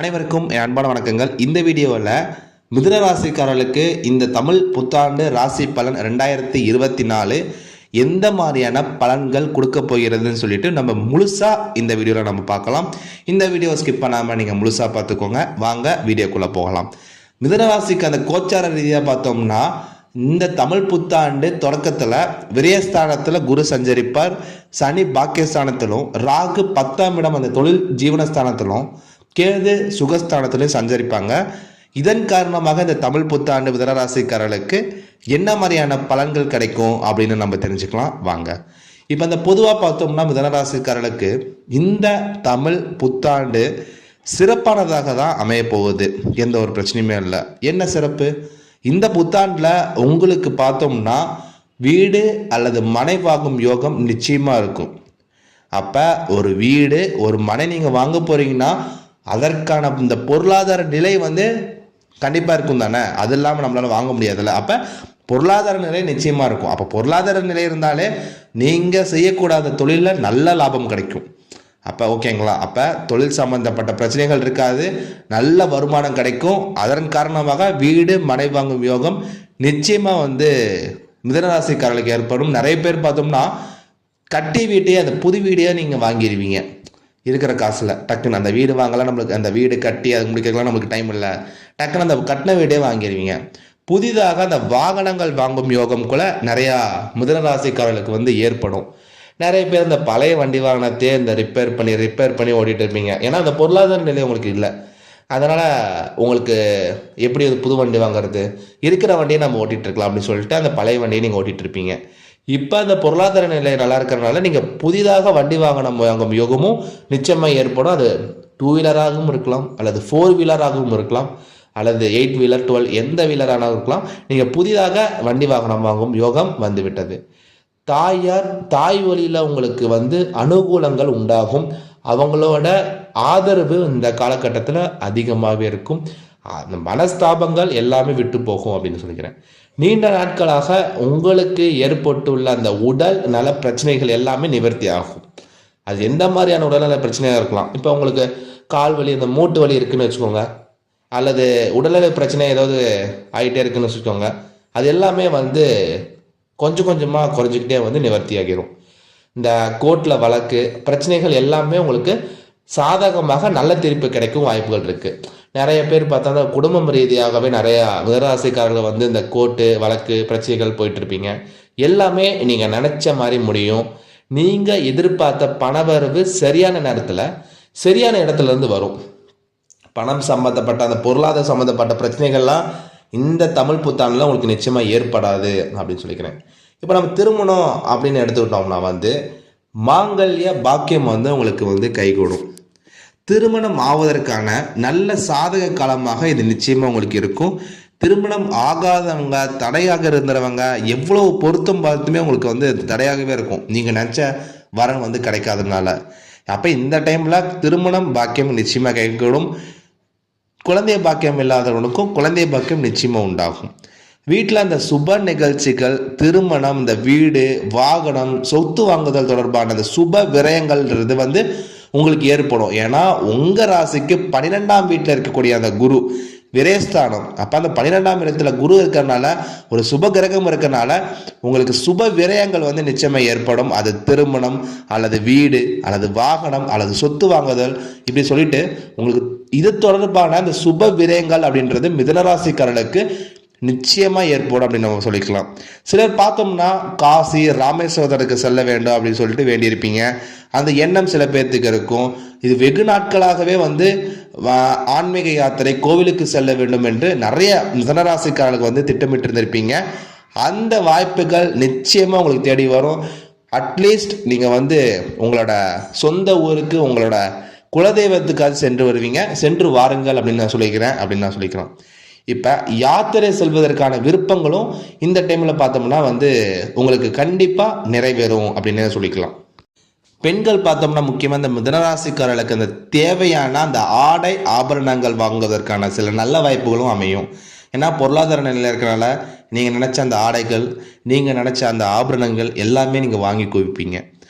அனைவருக்கும் என் அன்பான வணக்கங்கள். இந்த வீடியோவில் மிதுன ராசிக்காரர்களுக்கு இந்த தமிழ் புத்தாண்டு ராசி பலன் 2024 எந்த மாதிரியான பலன்கள் கொடுக்க போகிறதுன்னு சொல்லிட்டு நம்ம முழுசாக இந்த வீடியோவில் நம்ம பார்க்கலாம். இந்த வீடியோவை ஸ்கிப் பண்ணாமல் நீங்கள் முழுசாக பார்த்துக்கோங்க. வாங்க வீடியோக்குள்ளே போகலாம். மிதுன ராசிக்கு அந்த கோச்சார ரீதியாக பார்த்தோம்னா இந்த தமிழ் புத்தாண்டு தொடக்கத்தில் விரயஸ்தானத்தில் குரு சஞ்சரிப்பார், சனி பாக்கியஸ்தானத்திலும், ராகு 10ஆம் இடம் அந்த தொழில் ஜீவனஸ்தானத்திலும், கேது சுகஸ்தானத்திலையும் சஞ்சரிப்பாங்க. இதன் காரணமாக இந்த தமிழ் புத்தாண்டு மிதுனராசிக்காரர்களுக்கு என்ன மாதிரியான பலன்கள் கிடைக்கும் அப்படின்னு நம்ம தெரிஞ்சுக்கலாம். வாங்க இப்போ இந்த பொதுவாக பார்த்தோம்னா மிதுனராசிக்காரர்களுக்கு இந்த தமிழ் புத்தாண்டு சிறப்பானதாக தான் அமைய போகுது. எந்த ஒரு பிரச்சனையுமே இல்லை. என்ன சிறப்பு? இந்த புத்தாண்டில் உங்களுக்கு பார்த்தோம்னா வீடு அல்லது மனை வாங்கும் யோகம் நிச்சயமாக இருக்கும். அப்போ ஒரு வீடு ஒரு மனை நீங்கள் வாங்க போகிறீங்கன்னா அதற்கான இந்த பொருளாதார நிலை கண்டிப்பாக இருக்கும் தானே. அது இல்லாமல் நம்மளால் வாங்க முடியாதுல்ல. அப்போ பொருளாதார நிலை நிச்சயமாக இருக்கும். அப்போ பொருளாதார நிலை இருந்தாலே நீங்கள் செய்யக்கூடாத தொழிலில் நல்ல லாபம் கிடைக்கும். அப்போ ஓகேங்களா? அப்போ தொழில் சம்பந்தப்பட்ட பிரச்சனைகள் இருக்காது, நல்ல வருமானம் கிடைக்கும். அதன் காரணமாக வீடு மனை வாங்கும் யோகம் நிச்சயமாக மிதுனராசிக்காரர்களுக்கு ஏற்படும். நிறைய பேர் பார்த்தோம்னா கட்டி வீட்டையே அந்த புது வீடையே நீங்கள் வாங்கிடுவீங்க. இருக்கிற காசில் டக்குன்னு அந்த வீடு வாங்கலாம். நம்மளுக்கு அந்த வீடு கட்டி அது முடிக்கலாம் நம்மளுக்கு டைம் இல்லை. டக்குன்னு அந்த கட்டின வீடே வாங்கிடுவீங்க. புதிதாக அந்த வாகனங்கள் வாங்கும் யோகம் கூட நிறையா மிதுனராசிக்காரர்களுக்கு ஏற்படும். நிறைய பேர் இந்த பழைய வண்டி வாகனத்தையே இந்த ரிப்பேர் பண்ணி ஓட்டிகிட்டு இருப்பீங்க. ஏன்னா அந்த பொருளாதார நிலை உங்களுக்கு இல்லை. அதனால் உங்களுக்கு எப்படி அது புது வண்டி வாங்குறது, இருக்கிற வண்டியை நம்ம ஓட்டிகிட்டு இருக்கலாம் அப்படின்னு சொல்லிட்டு அந்த பழைய வண்டியை நீங்கள் ஓட்டிகிட்டு இருப்பீங்க. இப்போ அந்த பொருளாதார நிலை நல்லா இருக்கிறனால நீங்கள் புதிதாக வண்டி வாங்கும் யோகமும் நிச்சயமாக ஏற்படும். அது 2 வீலராகவும் இருக்கலாம், அல்லது 4 வீலராகவும் இருக்கலாம், அல்லது 8 வீலர் 12 எந்த வீலரானாலும் இருக்கலாம். நீங்கள் புதிதாக வண்டி வாகனம் வாங்கும் யோகம் வந்துவிட்டது. தாய் வழியில் உங்களுக்கு அனுகூலங்கள் உண்டாகும். அவங்களோட ஆதரவு இந்த காலகட்டத்தில் அதிகமாகவே இருக்கும். அந்த மனஸ்தாபங்கள் எல்லாமே விட்டு போகும் அப்படின்னு சொல்லிக்கிறேன். நீண்ட நாட்களாக உங்களுக்கு ஏற்பட்டுள்ள அந்த உடல் நல பிரச்சனைகள் எல்லாமே நிவர்த்தி ஆகும். அது எந்த மாதிரியான உடல்நல பிரச்சனையாக இருக்கலாம். இப்போ உங்களுக்கு கால் வலி, அந்த மூட்டு வலி இருக்குன்னு வச்சுக்கோங்க, அல்லது உடல்நல பிரச்சனை ஏதாவது ஆகிட்டே இருக்குன்னு வச்சுக்கோங்க, அது எல்லாமே கொஞ்சம் கொஞ்சமாக குறைஞ்சிக்கிட்டே நிவர்த்தி ஆகிரும். இந்த கோர்ட்டில் வழக்கு பிரச்சனைகள் எல்லாமே உங்களுக்கு சாதகமாக நல்ல தீர்ப்பு கிடைக்கும் வாய்ப்புகள் இருக்குது. நிறைய பேர் பார்த்தா குடும்பம் ரீதியாகவே நிறையா மிதுனராசிக்காரர்கள் இந்த கோர்ட்டு வழக்கு பிரச்சனைகள் போயிட்டுருப்பீங்க. எல்லாமே நீங்கள் நினச்ச மாதிரி முடியும். நீங்கள் எதிர்பார்த்த பணவரவு சரியான நேரத்தில் சரியான இடத்துலேருந்து வரும். பணம் சம்மந்தப்பட்ட அந்த பொருளாதார சம்மந்தப்பட்ட பிரச்சனைகள்லாம் இந்த தமிழ் புத்தாண்டில் உங்களுக்கு நிச்சயமாக ஏற்படாது அப்படின்னு சொல்லிக்கிறேன். இப்போ நம்ம திருமணம் அப்படின்னு எடுத்துக்கிட்டோம்னா மாங்கல்ய பாக்கியம் உங்களுக்கு கைகூடும். திருமணம் ஆவதற்கான நல்ல சாதக காலமாக இது நிச்சயமாக உங்களுக்கு இருக்கும். திருமணம் ஆகாதவங்க, தடையாக இருந்தவங்க எவ்வளவு பொருத்தம் பார்த்துமே உங்களுக்கு தடையாகவே இருக்கும். நீங்கள் நினச்ச வரன் கிடைக்காததுனால. அப்போ இந்த டைமில் திருமணம் பாக்கியம் நிச்சயமாக கைகூடும். குழந்தை பாக்கியம் இல்லாதவனுக்கும் குழந்தை பாக்கியம் நிச்சயமாக உண்டாகும். வீட்டில் அந்த சுப நிகழ்ச்சிகள், திருமணம், இந்த வீடு வாகனம் சொத்து வாங்குதல் தொடர்பான அந்த சுப விரயங்கள்ன்றது உங்களுக்கு ஏற்படும். ஏன்னா உங்கள் ராசிக்கு 12ஆம் வீட்டில் இருக்கக்கூடிய அந்த குரு விரயஸ்தானம். அப்போ அந்த 12ஆம் இடத்துல குரு இருக்கிறனால ஒரு சுப கிரகம் இருக்கிறனால உங்களுக்கு சுப விரயங்கள் நிச்சயமாக ஏற்படும். அது திருமணம் அல்லது வீடு அல்லது வாகனம் அல்லது சொத்து வாங்குதல் இப்படி சொல்லிட்டு உங்களுக்கு இது தொடர்பான அந்த சுப விரயங்கள் அப்படின்றது மிதுனராசிக்காரர்களுக்கு நிச்சயமாக ஏற்படும் அப்படின்னு நம்ம சொல்லிக்கலாம். சிலர் பார்த்தோம்னா காசி ராமேஸ்வரத்துக்கு செல்ல வேண்டும் அப்படின்னு சொல்லிட்டு வேண்டியிருப்பீங்க. அந்த எண்ணம் சில பேர்த்துக்கு இருக்கும். இது வெகு நாட்களாகவே ஆன்மீக யாத்திரை கோவிலுக்கு செல்ல வேண்டும் என்று நிறைய மிதுனராசிக்காரர்களுக்கு திட்டமிட்டு இருந்திருப்பீங்க. அந்த வாய்ப்புகள் நிச்சயமாக உங்களுக்கு தேடி வரும். அட்லீஸ்ட் நீங்கள் உங்களோட சொந்த ஊருக்கு உங்களோட குலதெய்வத்துக்காக சென்று வருவீங்க. சென்று வாருங்கள் அப்படின்னு நான் சொல்லிக்கிறேன். இப்போ யாத்திரை செல்வதற்கான விருப்பங்களும் இந்த டைமில் பார்த்தோம்னா உங்களுக்கு கண்டிப்பாக நிறைவேறும் அப்படின்னு சொல்லிக்கலாம். பெண்கள் பார்த்தோம்னா முக்கியமாக இந்த மிதுனராசிக்காரர்களுக்கு அந்த தேவையான அந்த ஆடை ஆபரணங்கள் வாங்குவதற்கான சில நல்ல வாய்ப்புகளும் அமையும். ஏன்னா பொருளாதார நிலையில் இருக்கிறனால நீங்கள் நினச்ச அந்த ஆடைகள், நீங்கள் நினச்ச அந்த ஆபரணங்கள் எல்லாமே நீங்கள் வாங்கி குவிப்பீங்க.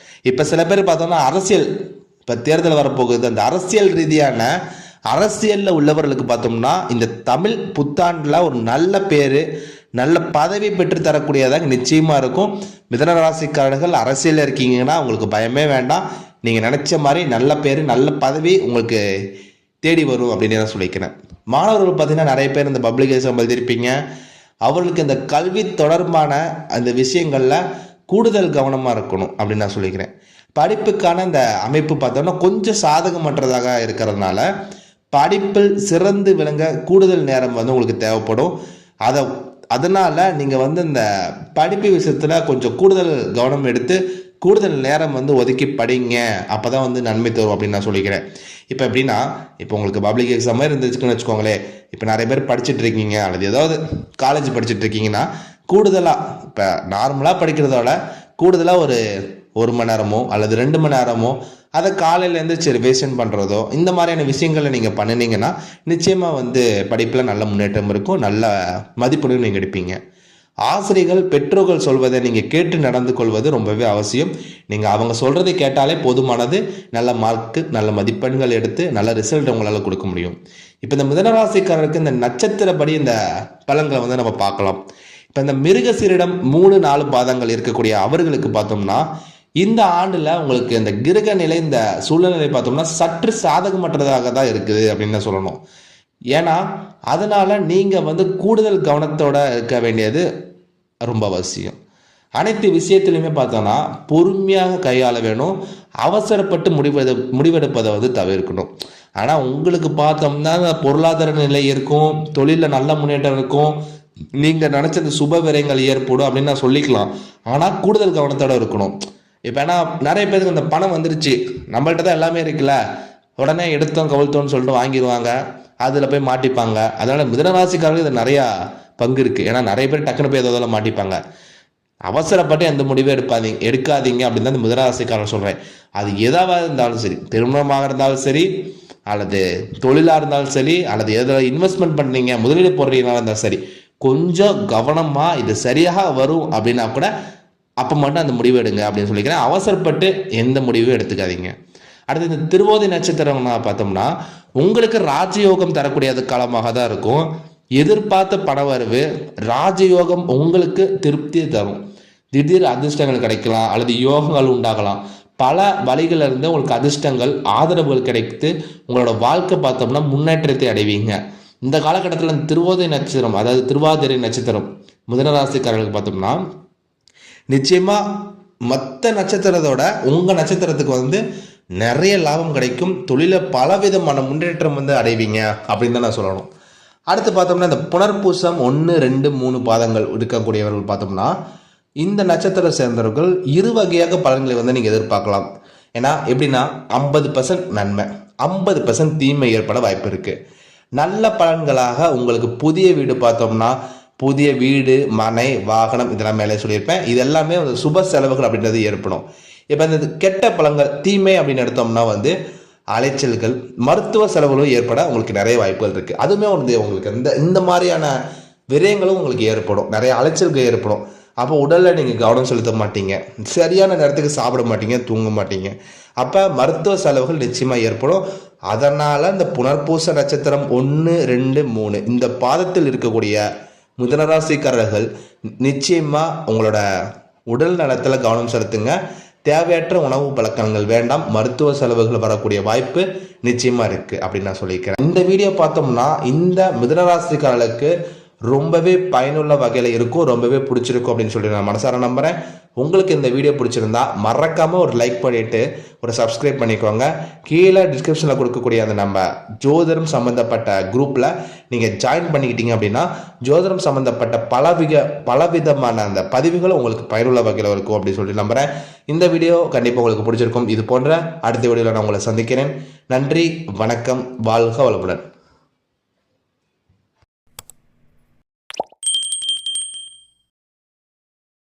இப்போ சில பேர் பார்த்தோம்னா அரசியல், இப்போ தேர்தல் வரப்போகுது, அந்த அரசியல் ரீதியான அரசியலில் உள்ளவர்களுக்கு பார்த்தோம்னா இந்த தமிழ் புத்தாண்டில் ஒரு நல்ல பேர், நல்ல பதவி பெற்று தரக்கூடியதாக நிச்சயமாக இருக்கும். மிதுன ராசிக்காரர்கள் அரசியலில் இருக்கீங்கன்னா உங்களுக்கு பயமே வேண்டாம். நீங்கள் நினச்ச மாதிரி நல்ல பேர், நல்ல பதவி உங்களுக்கு தேடி வரும் அப்படின்னு நான் சொல்லிக்கிறேன். மாணவர்கள் பார்த்தீங்கன்னா நிறைய பேர் இந்த பப்ளிக் எக்ஸாம் எழுதியிருப்பீங்க. அவர்களுக்கு இந்த கல்வி தொடர்பான அந்த விஷயங்களில் கூடுதல் கவனமாக இருக்கணும் அப்படின்னு நான் சொல்லிக்கிறேன். படிப்புக்கான இந்த அமைப்பு பார்த்தோம்னா கொஞ்சம் சாதகமற்றதாக இருக்கிறதுனால படிப்பில் சிறந்து விளங்க கூடுதல் நேரம் வந்து உங்களுக்கு தேவைப்படும். அதனால் நீங்கள் வந்து இந்த படிப்பு விஷயத்தில் கொஞ்சம் கூடுதல் கவனம் எடுத்து கூடுதல் நேரம் வந்து ஒதுக்கி படிங்க. அப்போ தான் வந்து நன்மை தரும் அப்படின்னு நான் சொல்லிக்கிறேன். இப்போ எப்படின்னா, இப்போ உங்களுக்கு பப்ளிக் எக்ஸாமே இருந்துச்சுன்னு வச்சுக்கோங்களேன். இப்போ நிறைய பேர் படிச்சுட்டு இருக்கீங்க அல்லது ஏதாவது காலேஜ் படிச்சுட்டு இருக்கீங்கன்னா கூடுதலாக இப்போ நார்மலாக படிக்கிறதோட கூடுதலாக ஒரு மணி நேரமோ அல்லது 2 மணி நேரமோ அதை காலையிலேருந்து ரிவிஷன் பண்ணுறதோ இந்த மாதிரியான விஷயங்களை நீங்கள் பண்ணினீங்கன்னா நிச்சயமாக வந்து படிப்பில் நல்ல முன்னேற்றம் இருக்கும். நல்ல மதிப்பெண்ணும் நீங்கள் எடுப்பீங்க. ஆசிரியர்கள் பெற்றோர்கள் சொல்வதை நீங்கள் கேட்டு நடந்து கொள்வது ரொம்பவே அவசியம். நீங்கள் அவங்க சொல்கிறதை கேட்டாலே போதுமானது. நல்ல மார்க்கு, நல்ல மதிப்பெண்கள் எடுத்து நல்ல ரிசல்ட் உங்களால் கொடுக்க முடியும். இப்போ இந்த மிதுனராசிக்காரருக்கு இந்த நட்சத்திரப்படி இந்த பலன்களை வந்து நம்ம பார்க்கலாம். இப்போ இந்த மிருகசீரிடம் 3-4 பாதங்கள் இருக்கக்கூடிய அவர்களுக்கு பார்த்தோம்னா இந்த ஆண்டில் உங்களுக்கு இந்த கிரக நிலை, இந்த சூழ்நிலை பார்த்தோம்னா சற்று சாதகமற்றதாக தான் இருக்குது அப்படின்னு சொல்லணும். ஏன்னா அதனால் நீங்கள் வந்து கூடுதல் கவனத்தோடு இருக்க வேண்டியது ரொம்ப அவசியம். அனைத்து விஷயத்துலையுமே பார்த்தோன்னா பொறுமையாக கையாள வேணும். அவசரப்பட்டு முடிவெடுப்பதை வந்து தவிர்க்கணும். ஆனால் உங்களுக்கு பார்த்தோம்னா பொருளாதார நிலை இருக்கும், தொழிலில் நல்ல முன்னேற்றம் இருக்கும், நீங்கள் நினச்சது சுப விரயங்கள் ஏற்படும் அப்படின்னு நான் சொல்லிக்கலாம். ஆனால் கூடுதல் கவனத்தோடு இருக்கணும். இப்போ ஏன்னா நிறைய பேருக்கு இந்த பணம் வந்துருச்சு, நம்மள்ட்ட தான் எல்லாமே இருக்குல்ல, உடனே எடுத்தோம் கவிழ்த்தோன்னு சொல்லிட்டு வாங்கிடுவாங்க, அதில் போய் மாட்டிப்பாங்க. அதனால் மிதுனராசிக்காரர்கள் இது நிறையா பங்கு இருக்குது. ஏன்னா நிறைய பேர் டக்குனு போய் எதாவது மாட்டிப்பாங்க. அவசரப்பட்டு எந்த முடிவும் எடுக்காதீங்க அப்படின்னு தான் மிதுனராசிக்காரன் சொல்கிறேன். அது எதாவது இருந்தாலும் சரி, திருமணமாக இருந்தாலும் சரி, அல்லது தொழிலாக இருந்தாலும் சரி, அல்லது எதில் இன்வெஸ்ட்மெண்ட் பண்ணுறீங்க, முதலீடு போடுறீங்களா இருந்தாலும் சரி, கொஞ்சம் கவனமாக இது சரியாக வரும் அப்படின்னா கூட அப்போ மட்டும் அந்த முடிவு எடுங்க அப்படின்னு சொல்லிக்கிறேன். அவசரப்பட்டு எந்த முடிவும் எடுத்துக்காதீங்க. அடுத்து இந்த திருவோதி நட்சத்திரம்னா பார்த்தோம்னா உங்களுக்கு ராஜயோகம் தரக்கூடிய காலமாக தான் இருக்கும். எதிர்பார்த்த பணவரவு, ராஜயோகம் உங்களுக்கு திருப்தியை தரும். திடீர் அதிர்ஷ்டங்கள் கிடைக்கலாம் அல்லது யோகங்கள் உண்டாகலாம். பல வழிகளில் இருந்து உங்களுக்கு அதிர்ஷ்டங்கள், ஆதரவுகள் கிடைத்து உங்களோட வாழ்க்கை பார்த்தோம்னா முன்னேற்றத்தை அடைவீங்க. இந்த காலகட்டத்தில் திருவோதி நட்சத்திரம், அதாவது திருவாதிரை நட்சத்திரம் மிதுனராசிக்காரர்களுக்கு பார்த்தோம்னா நிச்சயமாக மற்ற நட்சத்திரத்தோட உங்கள் நட்சத்திரத்துக்கு வந்து நிறைய லாபம் கிடைக்கும். தொழிலில் பலவிதமான முன்னேற்றம் வந்து அடைவீங்க அப்படின்னு தான் நான் சொல்லணும். அடுத்து பார்த்தோம்னா இந்த புனர்பூசம் 1, 2, 3 பாதங்கள் இருக்கக்கூடியவர்கள் பார்த்தோம்னா இந்த நட்சத்திர சேர்ந்தவர்கள் 2 வகையாக பலன்களை வந்து நீங்கள் எதிர்பார்க்கலாம். ஏன்னா எப்படின்னா 50% நன்மை, 50% தீமை ஏற்பட வாய்ப்பு இருக்குது. நல்ல பலன்களாக உங்களுக்கு புதிய வீடு பார்த்தோம்னா புதிய வீடு, மனை, வாகனம் இதெல்லாம் மேலே சொல்லியிருப்பேன். இது எல்லாமே வந்து சுப செலவுகள் அப்படின்றது ஏற்படும். இப்போ இந்த கெட்ட பலன்கள், தீமை அப்படின்னு எடுத்தோம்னா வந்து அலைச்சல்கள், மருத்துவ செலவுகளும் ஏற்பட உங்களுக்கு நிறைய வாய்ப்புகள் இருக்குது. அதுவுமே வந்து உங்களுக்கு இந்த மாதிரியான விரயங்களும் உங்களுக்கு ஏற்படும், நிறைய அலைச்சல்கள் ஏற்படும். அப்போ உடலில் நீங்கள் கவனம் செலுத்த மாட்டீங்க, சரியான நேரத்துக்கு சாப்பிட மாட்டீங்க, தூங்க மாட்டீங்க. அப்போ மருத்துவ செலவுகள் நிச்சயமாக ஏற்படும். அதனால் இந்த புனர்பூச நட்சத்திரம் 1, 2, 3 இந்த பாதத்தில் இருக்கக்கூடிய மிதுனராசிக்காரர்கள் நிச்சயமாக உங்களோட உடல் நலத்தில் கவனம் செலுத்துங்க. தேவையற்ற உணவு பழக்கங்கள் வேண்டாம். மருத்துவ செலவுகள் வரக்கூடிய வாய்ப்பு நிச்சயமாக இருக்குது அப்படின்னு நான் சொல்லியிருக்கிறேன். இந்த வீடியோ பார்த்தோம்னா இந்த மிதுனராசிக்காரர்களுக்கு ரொம்பவே பயனுள்ள வகையில் இருக்கும், ரொம்பவே பிடிச்சிருக்கும் அப்படின்னு சொல்லி நான் மனசார நம்புகிறேன். உங்களுக்கு இந்த வீடியோ பிடிச்சிருந்தா மறக்காமல் ஒரு லைக் பண்ணிவிட்டு ஒரு சப்ஸ்கிரைப் பண்ணிக்கோங்க. கீழே டிஸ்கிரிப்ஷனில் கொடுக்கக்கூடிய அந்த நம்ம ஜோதிடம் சம்மந்தப்பட்ட குரூப்பில் நீங்கள் ஜாயின் பண்ணிக்கிட்டீங்க அப்படின்னா ஜோதிடம் சம்மந்தப்பட்ட பலவிதமான அந்த பதிவுகள் உங்களுக்கு பயனுள்ள வகையில் இருக்கும் அப்படின்னு சொல்லி நம்புகிறேன். இந்த வீடியோ கண்டிப்பாக உங்களுக்கு பிடிச்சிருக்கும். இது போன்ற அடுத்த வீடியோவில் நான் உங்களை சந்திக்கிறேன். நன்றி, வணக்கம், வாழ்க வளமுடன்.